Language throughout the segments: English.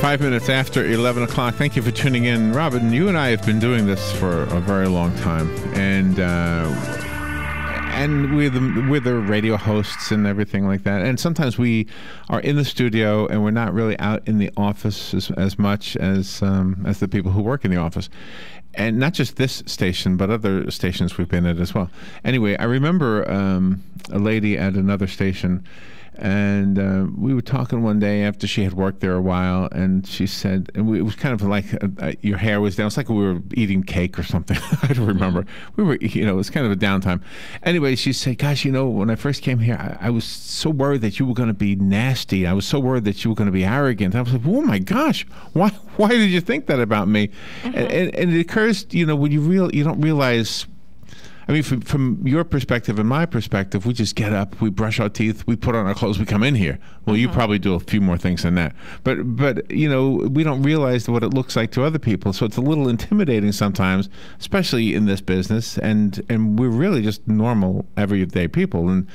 5 minutes after 11 o'clock. Thank you for tuning in. Robin, you and I have been doing this for a very long time. And we're the radio hosts and everything like that. And sometimes we are in the studio and we're not really out in the office as much as the people who work in the office. And not just this station, but other stations we've been at as well. Anyway, I remember a lady at another station, and we were talking one day after she had worked there a while, and she said, and it was kind of like your hair was down. It's like we were eating cake or something. I don't remember. We were, it was kind of a downtime. Anyway, she said, gosh, when I first came here, I was so worried that you were going to be nasty. I was so worried that you were going to be arrogant. I was like, oh my gosh, why did you think that about me? Mm-hmm. And it occurs, when you don't realize. I mean, from your perspective and my perspective, we just get up, we brush our teeth, we put on our clothes, we come in here. Well, you probably do a few more things than that. But we don't realize what it looks like to other people. So it's a little intimidating sometimes, especially in this business. And we're really just normal, everyday people. And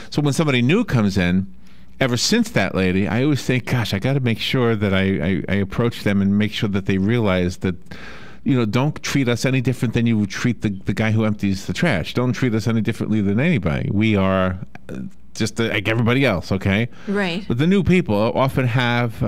so when somebody new comes in, ever since that lady, I always think, gosh, I got to make sure that I approach them and make sure that they realize that, don't treat us any different than you would treat the guy who empties the trash. Don't treat us any differently than anybody. We are just like everybody else, okay? Right. But the new people often have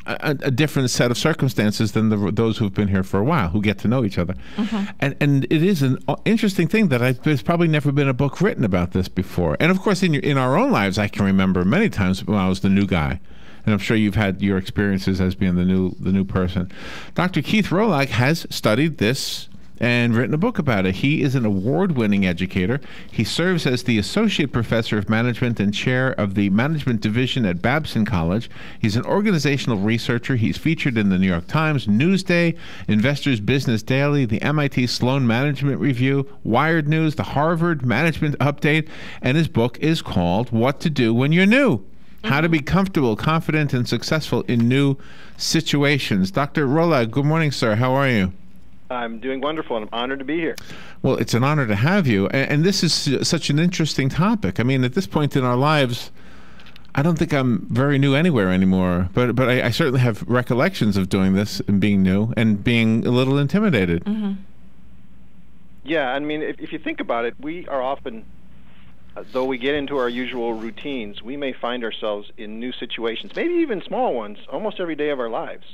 a different set of circumstances than those who've been here for a while, who get to know each other. Mm-hmm. And it is an interesting thing that there's probably never been a book written about this before. And of course, in our own lives, I can remember many times when I was the new guy. And I'm sure you've had your experiences as being the new person. Dr. Keith Rollag has studied this and written a book about it. He is an award-winning educator. He serves as the Associate Professor of Management and Chair of the Management Division at Babson College. He's an organizational researcher. He's featured in the New York Times, Newsday, Investors Business Daily, the MIT Sloan Management Review, Wired News, the Harvard Management Update, and his book is called What to Do When You're New. How to be comfortable, confident, and successful in new situations. Dr. Rollag, good morning, sir. How are you? I'm doing wonderful, and I'm honored to be here. Well, it's an honor to have you. And this is such an interesting topic. I mean, at this point in our lives, I don't think I'm very new anywhere anymore. But I certainly have recollections of doing this and being new and being a little intimidated. Mm-hmm. Yeah, I mean, if you think about it, we are often... though we get into our usual routines, we may find ourselves in new situations, maybe even small ones, almost every day of our lives.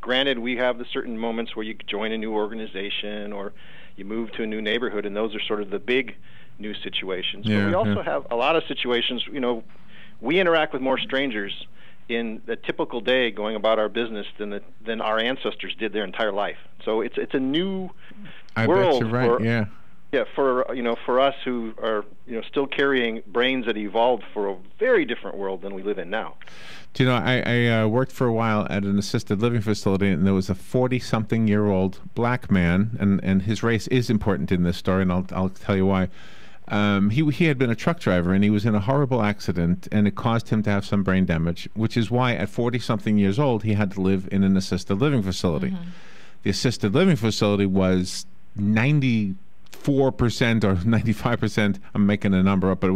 Granted, we have the certain moments where you join a new organization or you move to a new neighborhood, and those are sort of the big new situations. Yeah, but we also have a lot of situations, we interact with more strangers in a typical day going about our business than our ancestors did their entire life. So it's a new world. Bet you're right, yeah. Yeah, for us who are still carrying brains that evolved for a very different world than we live in now. Do you know, I worked for a while at an assisted living facility, and there was a 40-something-year-old black man, and his race is important in this story, and I'll tell you why. He had been a truck driver, and he was in a horrible accident, and it caused him to have some brain damage, which is why at 40-something years old he had to live in an assisted living facility. Mm-hmm. The assisted living facility was 94% or 95%, I'm making a number up, but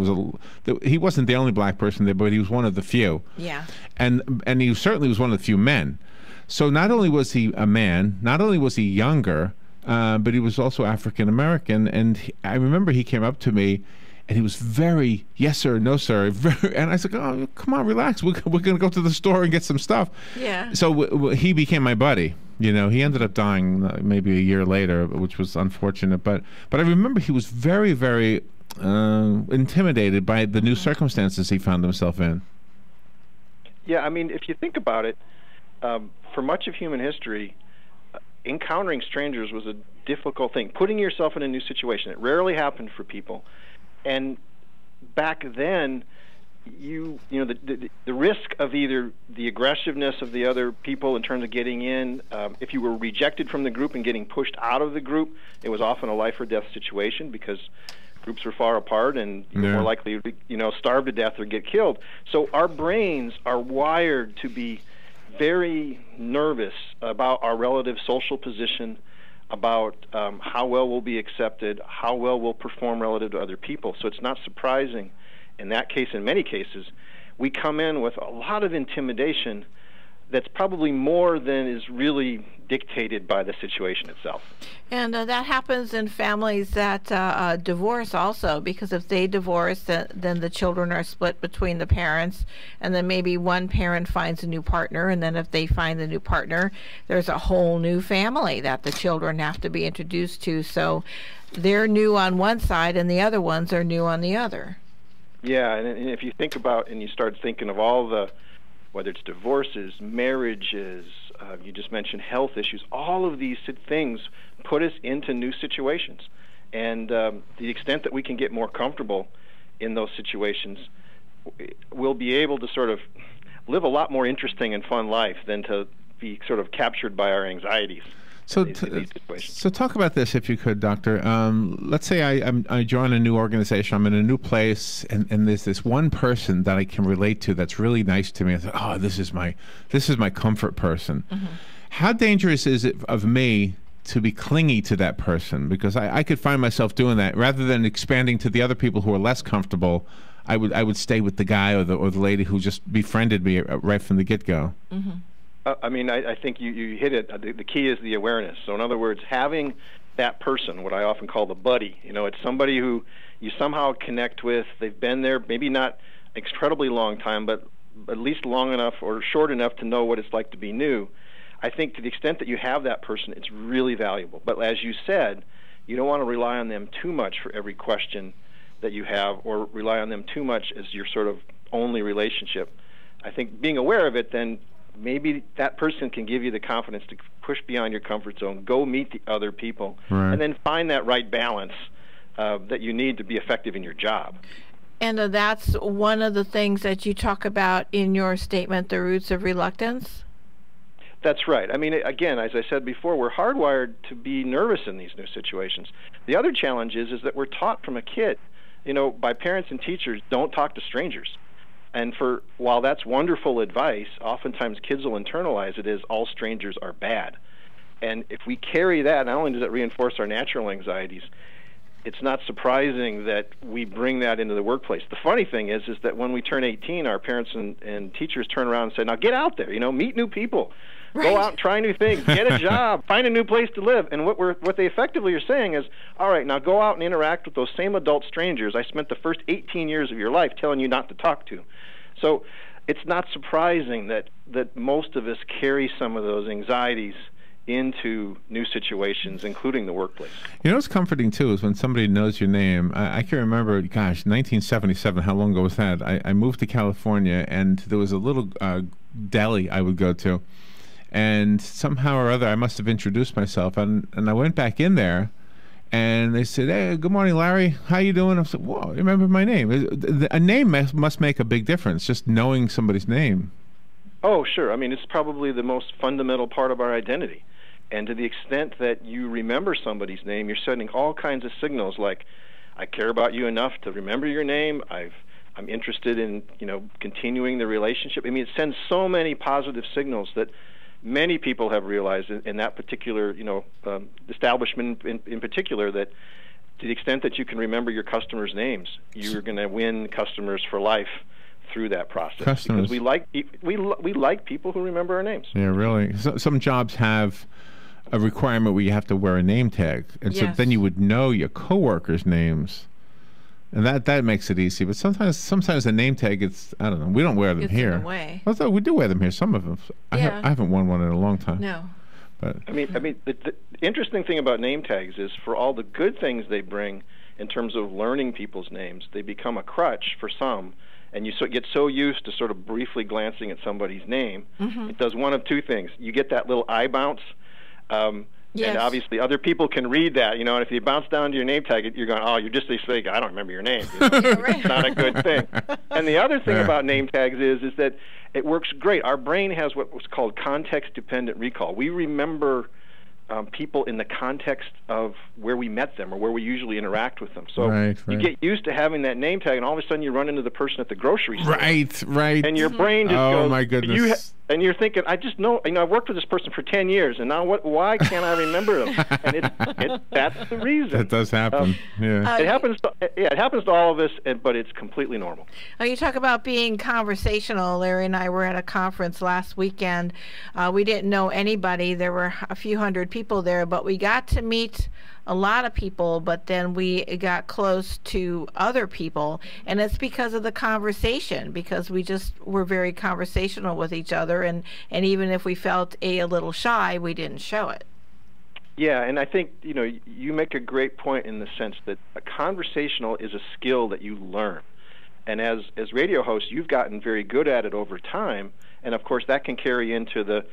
he wasn't the only black person there, but he was one of the few. Yeah. And he certainly was one of the few men. So not only was he a man, not only was he younger, but he was also African American. And I remember he came up to me, and he was very, yes sir, no sir. And I said, oh, come on, relax. We're going to go to the store and get some stuff. Yeah. So he became my buddy. He ended up dying maybe a year later, which was unfortunate. But I remember he was very, very intimidated by the new circumstances he found himself in. Yeah, I mean, if you think about it, for much of human history, encountering strangers was a difficult thing. Putting yourself in a new situation, it rarely happened for people. And back then, the risk of either the aggressiveness of the other people in terms of getting in, if you were rejected from the group and getting pushed out of the group, it was often a life or death situation because groups were far apart and you were more likely to starve to death or get killed. So our brains are wired to be very nervous about our relative social position, about how well we'll be accepted, how well we'll perform relative to other people. So it's not surprising in that case, in many cases, we come in with a lot of intimidation that's probably more than is really dictated by the situation itself. And that happens in families that divorce also, because if they divorce, then the children are split between the parents, and then maybe one parent finds a new partner, and then if they find the new partner, there's a whole new family that the children have to be introduced to. So they're new on one side, and the other ones are new on the other. Yeah, and if you think about, and you start thinking of all the, whether it's divorces, marriages, you just mentioned health issues, all of these things put us into new situations. And the extent that we can get more comfortable in those situations, we'll be able to sort of live a lot more interesting and fun life than to be sort of captured by our anxieties. So talk about this, if you could, Doctor. Let's say I join a new organization. I'm in a new place, and there's this one person that I can relate to that's really nice to me. I thought, oh, this is my comfort person. Mm-hmm. How dangerous is it of me to be clingy to that person? Because I could find myself doing that rather than expanding to the other people who are less comfortable. I would stay with the guy or the lady who just befriended me right from the get-go. Mm-hmm. I mean, I think you hit it. The key is the awareness. So in other words, having that person, what I often call the buddy, it's somebody who you somehow connect with. They've been there, maybe not incredibly long time, but at least long enough or short enough to know what it's like to be new. I think to the extent that you have that person, it's really valuable. But as you said, you don't want to rely on them too much for every question that you have, or rely on them too much as your sort of only relationship. I think being aware of it, then maybe that person can give you the confidence to push beyond your comfort zone, go meet the other people, right, and then find that right balance that you need to be effective in your job. And that's one of the things that you talk about in your statement, the roots of reluctance? That's right. I mean, again, as I said before, we're hardwired to be nervous in these new situations. The other challenge is that we're taught from a kid, by parents and teachers, don't talk to strangers. And while that's wonderful advice, oftentimes kids will internalize it as all strangers are bad. And if we carry that, not only does it reinforce our natural anxieties, it's not surprising that we bring that into the workplace. The funny thing is that when we turn 18, our parents and teachers turn around and say, now get out there, meet new people. Right. Go out and try new things, get a job, find a new place to live. And what they effectively are saying is, all right, now go out and interact with those same adult strangers I spent the first 18 years of your life telling you not to talk to. So it's not surprising that most of us carry some of those anxieties into new situations, including the workplace. What's comforting, too, is when somebody knows your name. I can remember, 1977, how long ago was that? I moved to California, and there was a little deli I would go to. And somehow or other, I must have introduced myself, and I went back in there, and they said, "Hey, good morning, Larry. How you doing?" I said, "Whoa, you remember my name?" A name must make a big difference, just knowing somebody's name. Oh, sure. I mean, it's probably the most fundamental part of our identity. And to the extent that you remember somebody's name, you're sending all kinds of signals like, I care about you enough to remember your name. I'm interested in, continuing the relationship. I mean, it sends so many positive signals that many people have realized in that particular, establishment in particular, that to the extent that you can remember your customers' names, you're going to win customers for life through that process. Customers. Because we like people who remember our names. Yeah, really. Some jobs have a requirement where you have to wear a name tag, and yes, so then you would know your coworkers' names. And that makes it easy, but sometimes the name tag, I don't know. We don't wear them here. In a way. Although we do wear them here, some of them. Yeah. I haven't worn one in a long time. No. But I mean, the interesting thing about name tags is, for all the good things they bring in terms of learning people's names, they become a crutch for some, and you get so used to sort of briefly glancing at somebody's name. Mm-hmm. It does one of two things. You get that little eye bounce. Yes. And obviously other people can read that, and if you bounce down to your name tag, you're going, oh, you're just this big, I don't remember your name. Right. It's not a good thing. And the other thing about name tags is that it works great. Our brain has what's called context-dependent recall. We remember people in the context of where we met them or where we usually interact with them. So you get used to having that name tag, and all of a sudden you run into the person at the grocery store. Right. And your brain just goes, my goodness. And you're thinking, I just know, I've worked with this person for 10 years, and now why can't I remember them? And that's the reason. That does happen. It happens. It happens to all of us, but it's completely normal. You talk about being conversational. Larry and I were at a conference last weekend. We didn't know anybody. There were a few hundred people there, but we got to meet a lot of people, but then we got close to other people, and it's because of the conversation, because we just were very conversational with each other, and even if we felt a little shy, we didn't show it. Yeah, and I think, you make a great point in the sense that a conversational is a skill that you learn. And as radio hosts, you've gotten very good at it over time, and of course that can carry into the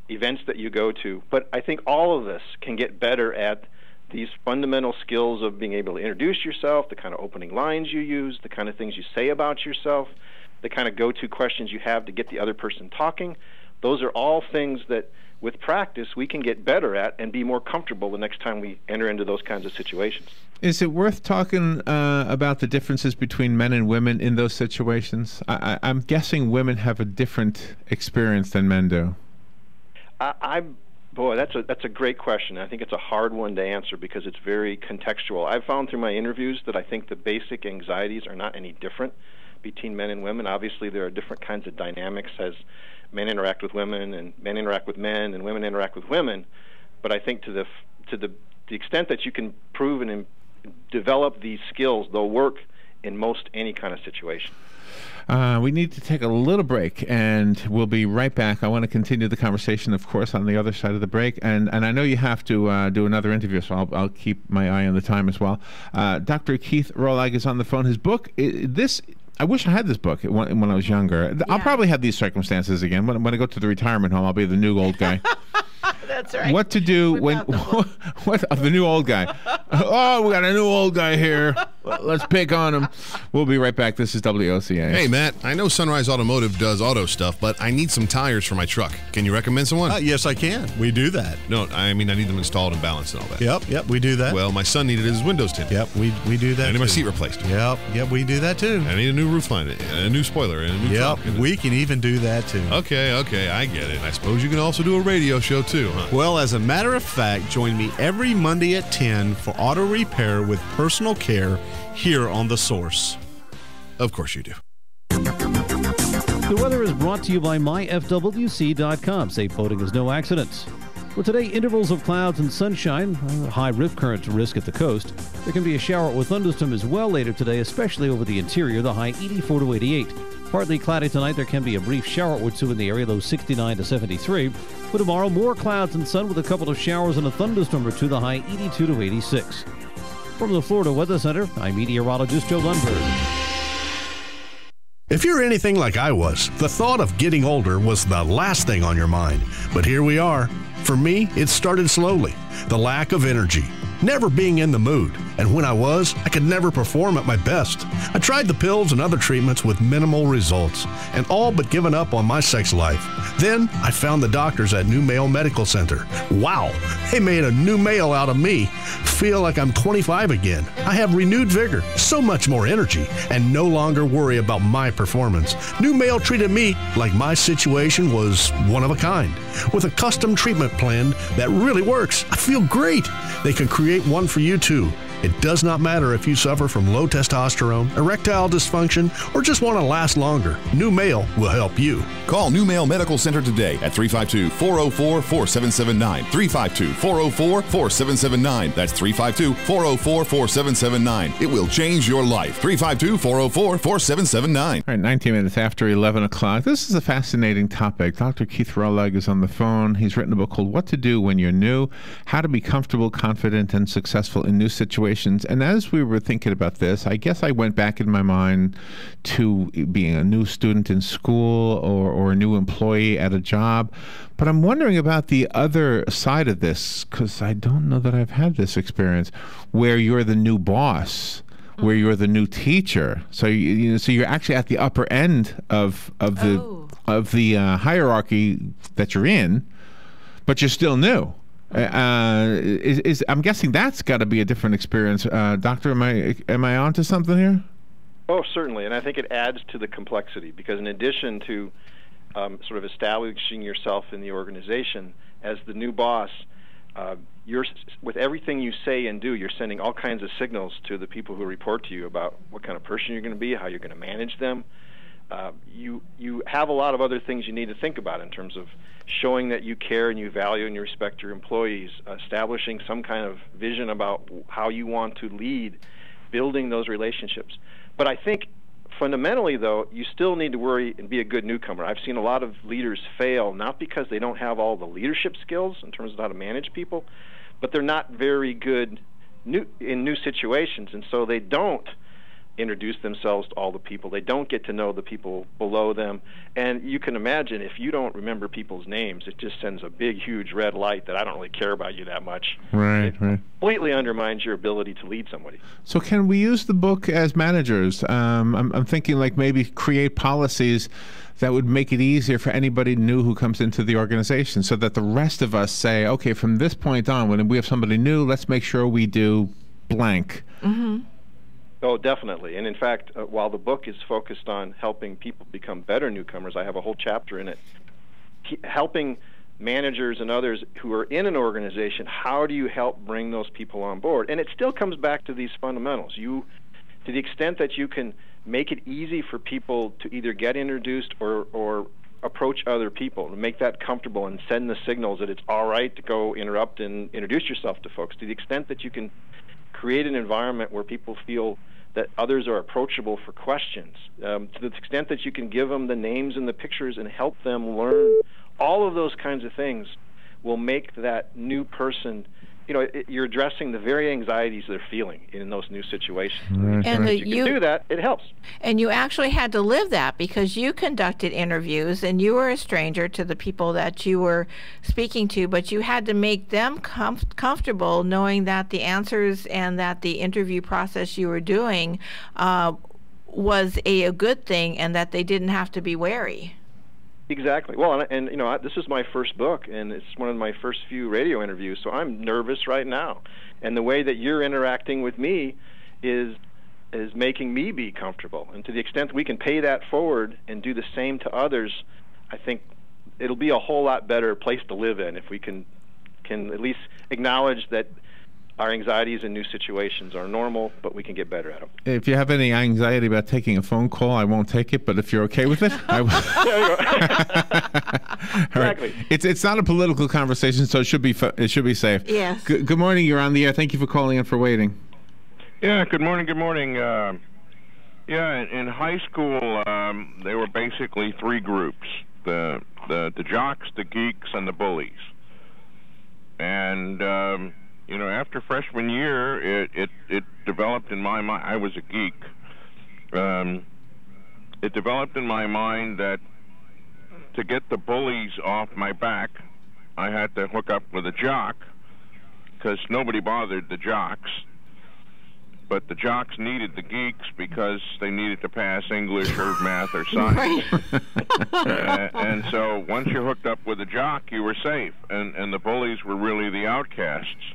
events that you go to. But I think all of us can get better at these fundamental skills of being able to introduce yourself, the kind of opening lines you use, the kind of things you say about yourself, the kind of go-to questions you have to get the other person talking. Those are all things that, with practice, we can get better at and be more comfortable the next time we enter into those kinds of situations. Is it worth talking about the differences between men and women in those situations? I'm guessing women have a different experience than men do. Boy, that's a great question. I think it's a hard one to answer because it's very contextual. I've found through my interviews that I think the basic anxieties are not any different between men and women. Obviously, there are different kinds of dynamics as men interact with women and men interact with men and women interact with women. But I think to the extent that you can prove and develop these skills, they'll work in most any kind of situation. We need to take a little break, and we'll be right back. I want to continue the conversation, of course, on the other side of the break. And I know you have to do another interview, so I'll keep my eye on the time as well. Dr. Keith Rollag is on the phone. His book, I wish I had this book when I was younger. Yeah. I'll probably have these circumstances again. When I go to the retirement home, I'll be the new old guy. That's right. What to do the new old guy? Oh, we got a new old guy here. Let's pick on him. We'll be right back. This is WOCA. Hey, Matt. I know Sunrise Automotive does auto stuff, but I need some tires for my truck. Can you recommend someone? Yes, I can. We do that. No, I mean I need them installed and balanced and all that. Yep, we do that. Well, my son needed his windows tinted. Yep, we do that. I need my seat replaced. Yep, we do that too. I need a new roof line, a new spoiler, and a new trunk. We can even do that too. Okay, I get it. I suppose you can also do a radio show too, huh? Well, as a matter of fact, join me every Monday at 10 for auto repair with personal care here on The Source. Of course you do. The weather is brought to you by myfwc.com. Safe boating is no accidents. Well, today, intervals of clouds and sunshine, high rip current risk at the coast. There can be a shower with thunderstorm as well later today, especially over the interior, the high 84 to 88. Partly cloudy tonight. There can be a brief shower or two in the area, low 69 to 73. For tomorrow, more clouds and sun with a couple of showers and a thunderstorm or two, the high 82 to 86. From the Florida Weather Center, I'm meteorologist Joe Lundberg. If you're anything like I was, the thought of getting older was the last thing on your mind. But here we are. For me, it started slowly. The lack of energy, never being in the mood, and when I was, I could never perform at my best. I tried the pills and other treatments with minimal results, and all but given up on my sex life. Then, I found the doctors at New Male Medical Center. Wow, they made a new male out of me. Feel like I'm 25 again. I have renewed vigor, so much more energy, and no longer worry about my performance. New Male treated me like my situation was one of a kind, with a custom treatment plan that really works. I feel great. They can create one for you too. It does not matter if you suffer from low testosterone, erectile dysfunction, or just want to last longer. New Male will help you. Call New Male Medical Center today at 352-404-4779. 352-404-4779. That's 352-404-4779. It will change your life. 352-404-4779. All right, 19 minutes after 11 o'clock. This is a fascinating topic. Dr. Keith Rollag is on the phone. He's written a book called What to Do When You're New, How to Be Comfortable, Confident, and Successful in New Situations. And as we were thinking about this, I guess I went back in my mind to being a new student in school or a new employee at a job. But I'm wondering about the other side of this, because I don't know that I've had this experience where you're the new boss, where you're the new teacher. So so you're actually at the upper end of the hierarchy that you're in, but you're still new. I'm guessing that's got to be a different experience. Doctor, am I onto something here? Oh, certainly, and I think it adds to the complexity because in addition to sort of establishing yourself in the organization as the new boss. With everything you say and do, you're sending all kinds of signals to the people who report to you about what kind of person you're going to be, how you're going to manage them. You have a lot of other things you need to think about in terms of showing that you care and you value and you respect your employees, establishing some kind of vision about how you want to lead, building those relationships. But I think fundamentally, though, you still need to worry and be a good newcomer. I've seen a lot of leaders fail, not because they don't have all the leadership skills in terms of how to manage people, but they're not very good in new situations, and so they don't introduce themselves to all the people. They don't get to know the people below them. And you can imagine if you don't remember people's names, it just sends a big, huge red light that I don't really care about you that much. Right. Completely undermines your ability to lead somebody. So can we use the book as managers? I'm thinking like maybe create policies that would make it easier for anybody new who comes into the organization so that the rest of us say, okay, from this point on, when we have somebody new, let's make sure we do blank. Mm-hmm. Oh, definitely. And in fact, while the book is focused on helping people become better newcomers, I have a whole chapter in it helping managers and others who are in an organization. How do you help bring those people on board? And it still comes back to these fundamentals. To the extent that you can make it easy for people to either get introduced or approach other people, and make that comfortable and send the signals that it's all right to go interrupt and introduce yourself to folks, to the extent that you can create an environment where people feel that others are approachable for questions, to the extent that you can give them the names and the pictures and help them learn, all of those kinds of things will make that new person, you're addressing the very anxieties they're feeling in those new situations. Right. And if you can do that, it helps. And you actually had to live that because you conducted interviews and you were a stranger to the people that you were speaking to, but you had to make them comfortable knowing that the answers and that the interview process you were doing was a good thing and that they didn't have to be wary. Exactly. Well, and this is my first book, and it's one of my first few radio interviews, so I'm nervous right now. And the way that you're interacting with me is making me be comfortable. And to the extent we can pay that forward and do the same to others, I think it'll be a whole lot better place to live in if we can at least acknowledge that our anxieties in new situations are normal, but we can get better at them. If you have any anxiety about taking a phone call, I won't take it. But if you're okay with it, I will. There you go. Exactly. Right. It's not a political conversation, so it should be safe. Yes. Good morning. You're on the air. Thank you for calling in for waiting. Yeah. Good morning. Good morning. In high school, there were basically three groups: the jocks, the geeks, and the bullies. And after freshman year, it developed in my mind. I was a geek. It developed in my mind that to get the bullies off my back, I had to hook up with a jock, because nobody bothered the jocks. But the jocks needed the geeks because they needed to pass English or math or science. And so once you hooked up with a jock, you were safe. And the bullies were really the outcasts.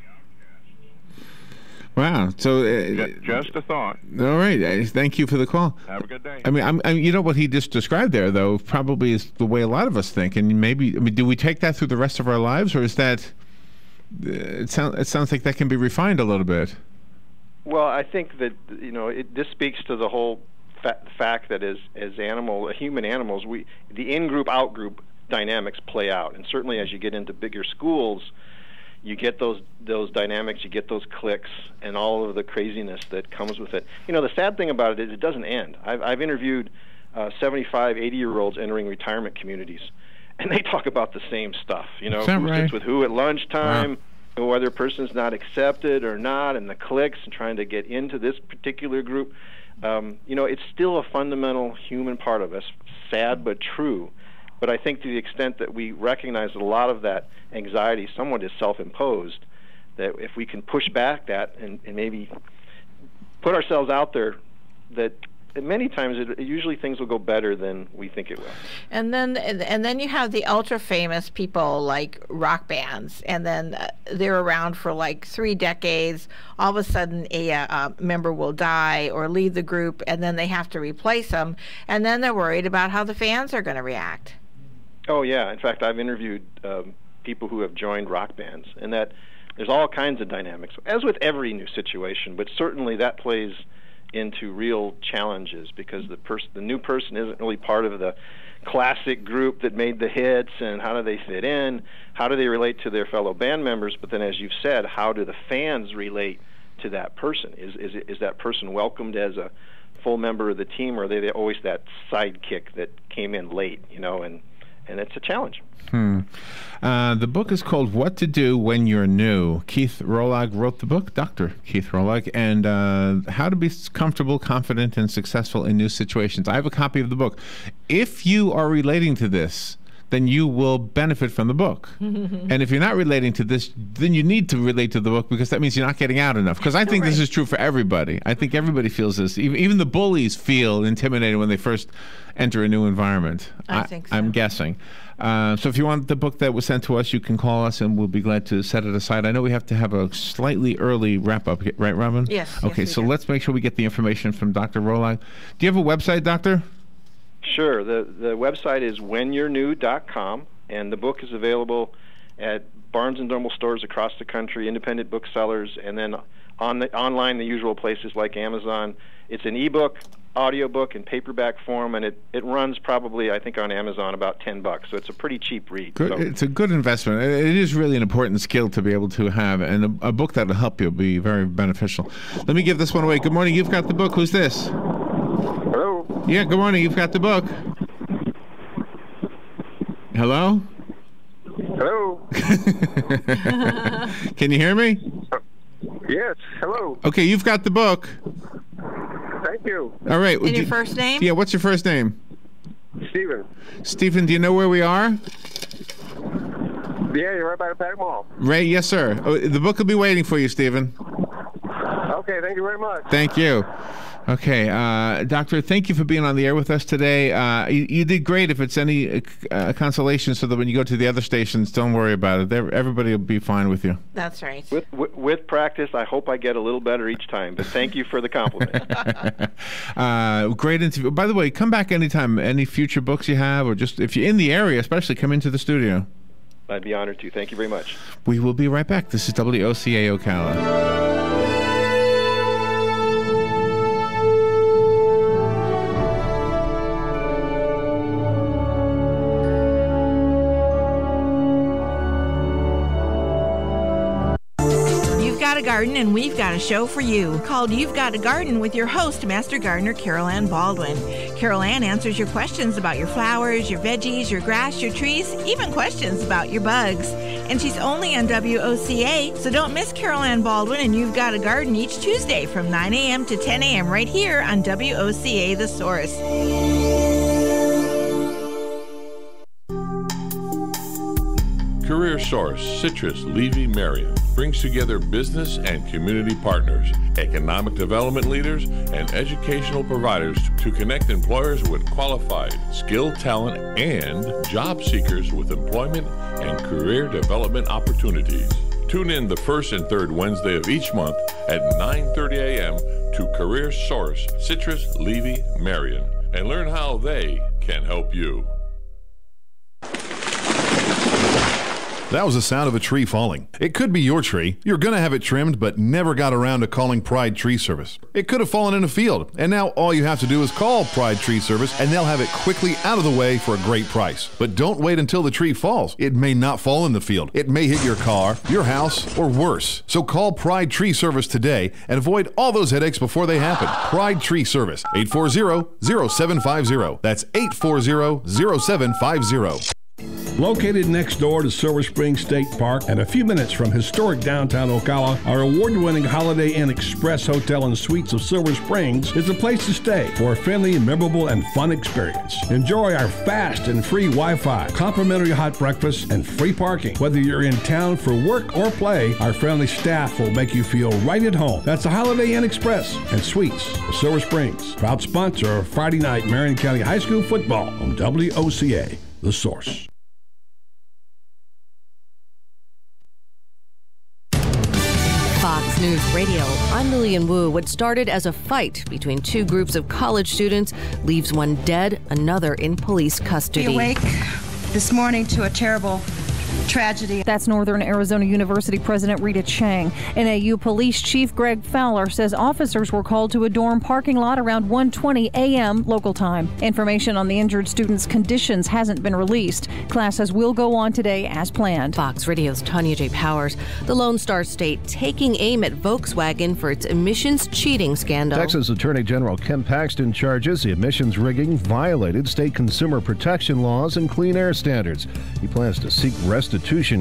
Wow. So just a thought. All right. Thank you for the call. Have a good day. I mean, you know what he just described there, though, probably is the way a lot of us think. And maybe, do we take that through the rest of our lives, or is that? It sounds like that can be refined a little bit. Well, I think that this speaks to the whole fact that as human animals, the in-group out-group dynamics play out, and certainly as you get into bigger schools, you get those dynamics, you get those cliques, and all of the craziness that comes with it. The sad thing about it is it doesn't end. I've interviewed 75, 80-year-olds entering retirement communities, and they talk about the same stuff. Who sits with who at lunchtime, whether a person's not accepted or not, and the cliques, and trying to get into this particular group. It's still a fundamental human part of us, sad but true. But I think to the extent that we recognize that a lot of that anxiety somewhat is self-imposed, that if we can push back that and maybe put ourselves out there, that many times usually things will go better than we think it will. And then you have the ultra famous people like rock bands, and then they're around for like 3 decades. All of a sudden a member will die or leave the group, and then they have to replace them, and then they're worried about how the fans are going to react. Oh, yeah. In fact, I've interviewed people who have joined rock bands, and that there's all kinds of dynamics, as with every new situation, but certainly that plays into real challenges because the new person isn't really part of the classic group that made the hits, and how do they fit in? How do they relate to their fellow band members? But then, as you've said, how do the fans relate to that person? Is that person welcomed as a full member of the team, or are they always that sidekick that came in late, and it's a challenge. The book is called What to Do When You're New. Keith Rollag wrote the book, Dr. Keith Rollag, and how to be comfortable, confident, and successful in new situations. I have a copy of the book. If you are relating to this, then you will benefit from the book. And if you're not relating to this, then you need to relate to the book, because that means you're not getting out enough. Because I think this is true for everybody. I think everybody feels this. Even the bullies feel intimidated when they first enter a new environment. I think so. I'm guessing. So if you want the book that was sent to us, you can call us and we'll be glad to set it aside. I know we have to have a slightly early wrap-up, right, Robin? Yes. Okay, yes, so let's make sure we get the information from Dr. Rollag. Do you have a website, Doctor? Sure. The website is whenyournew.com, and the book is available at Barnes & Noble stores across the country, independent booksellers, and then online, the usual places like Amazon. It's an ebook, audiobook, and paperback form, and it runs probably, I think, on Amazon about $10, so it's a pretty cheap read. Good. So. It's a good investment. It is really an important skill to be able to have, and a book that will help you will be very beneficial. Let me give this one away. Good morning. You've got the book. Who's this? Hello. Yeah, good morning. You've got the book. Hello? Hello. Can you hear me? Yes. Hello. Okay, you've got the book. Thank you. All right. And your first name? Yeah, what's your first name? Stephen. Stephen, do you know where we are? Yeah, you're right by the Pack Mall. Right, yes, sir. Oh, the book will be waiting for you, Stephen. Okay, thank you very much. Thank you. Okay, Doctor, thank you for being on the air with us today. You did great. If it's any consolation, so that when you go to the other stations, don't worry about it. Everybody will be fine with you. That's right. With practice, I hope I get a little better each time, but thank you for the compliment. Great interview. By the way, come back anytime. Any future books you have, or just if you're in the area, especially, come into the studio. I'd be honored to. Thank you very much. We will be right back. This is WOCA Ocala. Got a garden, and we've got a show for you called You've Got a Garden with your host, Master Gardener Carol Ann Baldwin. Carol Ann answers your questions about your flowers, your veggies, your grass, your trees, even questions about your bugs. And she's only on WOCA, so don't miss Carol Ann Baldwin and You've Got a Garden each Tuesday from 9 a.m. to 10 a.m. right here on WOCA The Source. Career Source, Citrus, Levy, Marion brings together business and community partners, economic development leaders, and educational providers to connect employers with qualified, skilled talent and job seekers with employment and career development opportunities. Tune in the first and third Wednesday of each month at 9:30 a.m. to Career Source, Citrus, Levy, Marion, and learn how they can help you. That was the sound of a tree falling. It could be your tree. You're going to have it trimmed, but never got around to calling Pride Tree Service. It could have fallen in a field, and now all you have to do is call Pride Tree Service, and they'll have it quickly out of the way for a great price. But don't wait until the tree falls. It may not fall in the field. It may hit your car, your house, or worse. So call Pride Tree Service today and avoid all those headaches before they happen. Pride Tree Service, 840-0750. That's 840-0750. Located next door to Silver Spring State Park and a few minutes from historic downtown Ocala, our award-winning Holiday Inn Express Hotel and Suites of Silver Springs is a place to stay for a friendly, memorable, and fun experience. Enjoy our fast and free Wi-Fi, complimentary hot breakfast, and free parking. Whether you're in town for work or play, our friendly staff will make you feel right at home. That's the Holiday Inn Express and Suites of Silver Springs, proud sponsor of Friday night Marion County High School football on WOCA, The Source. Fox News Radio. I'm Lillian Wu. What started as a fight between two groups of college students leaves one dead, another in police custody. Be awake. this morning to a terrible tragedy. That's Northern Arizona University President Rita Chang. NAU Police Chief Greg Fowler says officers were called to a dorm parking lot around 1:20 a.m. local time. Information on the injured students' conditions hasn't been released. Classes will go on today as planned. Fox Radio's Tanya J. Powers. The Lone Star State taking aim at Volkswagen for its emissions cheating scandal. Texas Attorney General Ken Paxton charges the emissions rigging violated state consumer protection laws and clean air standards. He plans to seek restitution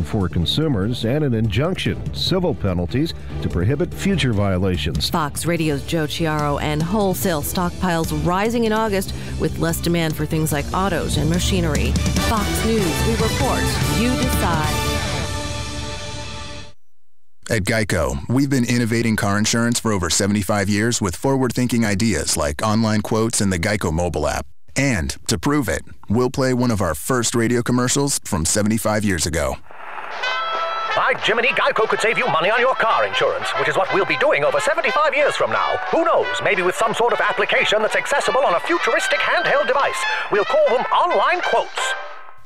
for consumers and an injunction, civil penalties to prohibit future violations. Fox Radio's Joe Chiaro. And wholesale stockpiles rising in August with less demand for things like autos and machinery. Fox News, we report, you decide. At Geico, we've been innovating car insurance for over 75 years with forward-thinking ideas like online quotes and the Geico mobile app. And to prove it, we'll play one of our first radio commercials from 75 years ago. By Jiminy, Geico could save you money on your car insurance, which is what we'll be doing over 75 years from now. Who knows, maybe with some sort of application that's accessible on a futuristic handheld device. We'll call them online quotes.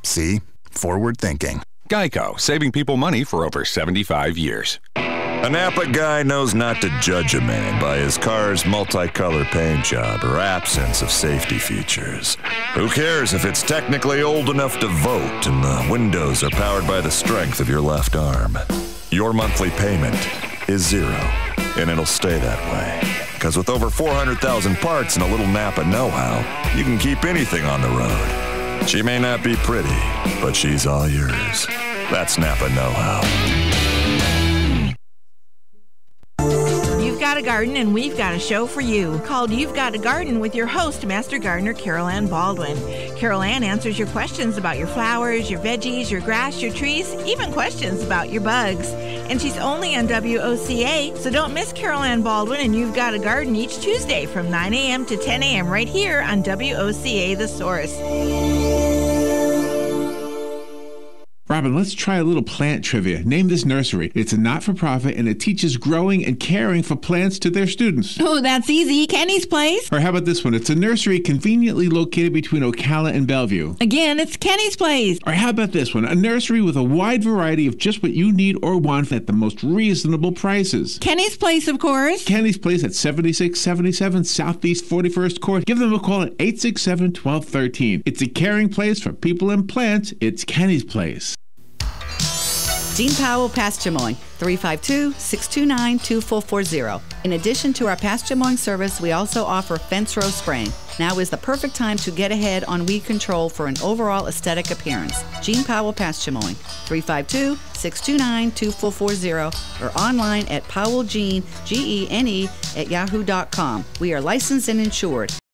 See? Forward thinking. Geico, saving people money for over 75 years. A Napa guy knows not to judge a man by his car's multicolor paint job or absence of safety features. Who cares if it's technically old enough to vote and the windows are powered by the strength of your left arm? Your monthly payment is zero, and it'll stay that way. Because with over 400,000 parts and a little Napa know-how, you can keep anything on the road. She may not be pretty, but she's all yours. That's Napa know-how. You've got a garden, and we've got a show for you called You've Got a Garden with your host, Master Gardener Carol Ann Baldwin. Carol Ann answers your questions about your flowers, your veggies, your grass, your trees, even questions about your bugs. And she's only on WOCA, so don't miss Carol Ann Baldwin and You've Got a Garden each Tuesday from 9 a.m. to 10 a.m. right here on WOCA The Source. Robin, let's try a little plant trivia. Name this nursery. It's a not-for-profit, and it teaches growing and caring for plants to their students. Oh, that's easy. Kenny's Place. Or how about this one? It's a nursery conveniently located between Ocala and Bellevue. Again, it's Kenny's Place. Or how about this one? A nursery with a wide variety of just what you need or want at the most reasonable prices. Kenny's Place, of course. Kenny's Place at 7677 Southeast 41st Court. Give them a call at 867-1213. It's a caring place for people and plants. It's Kenny's Place. Gene Powell Pasture Mowing, 352-629-2440. In addition to our pasture mowing service, we also offer fence row spraying. Now is the perfect time to get ahead on weed control for an overall aesthetic appearance. Gene Powell Pasture Mowing, 352-629-2440 or online at powellgene, Gene, @yahoo.com. We are licensed and insured.